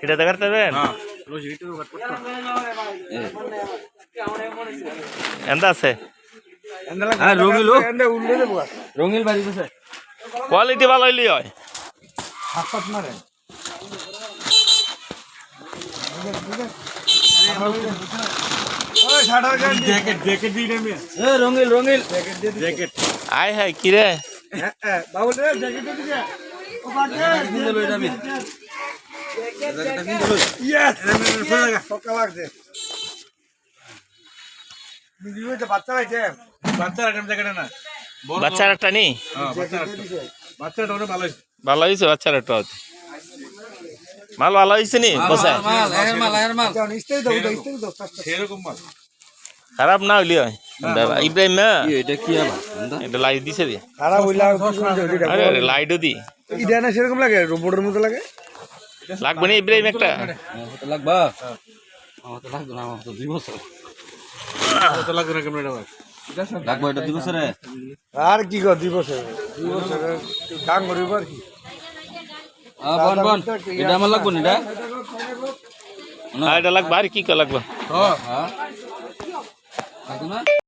এটা দেখাতে পারবেন এন্দা আছে রঙিল বাড়ি কোয়ালিটি ভালো হইলি হয় রঙিল রঙিল আয় হাই কি রে বাচ্চার একটা নি ভালো হয়েছে বাচ্চার একটা মাল ভালো হয়েছে নি খারাপ না হইলি হয় ইব্রাহিম এটা লাইট দিছে দি লাইটও দি সেরকম লাগে রোবটের মতো লাগে লাগবে না ইব্রাহিম একটা লাগবা লাগবে না 2 বছর লাগবে এটা 2 বছরে আর কি কর 2 বছর 2 বছর কাম করিব আর কি বন বন এটা আমার লাগবে না এটা লাগবে আর কি লাগবে হ্যাঁ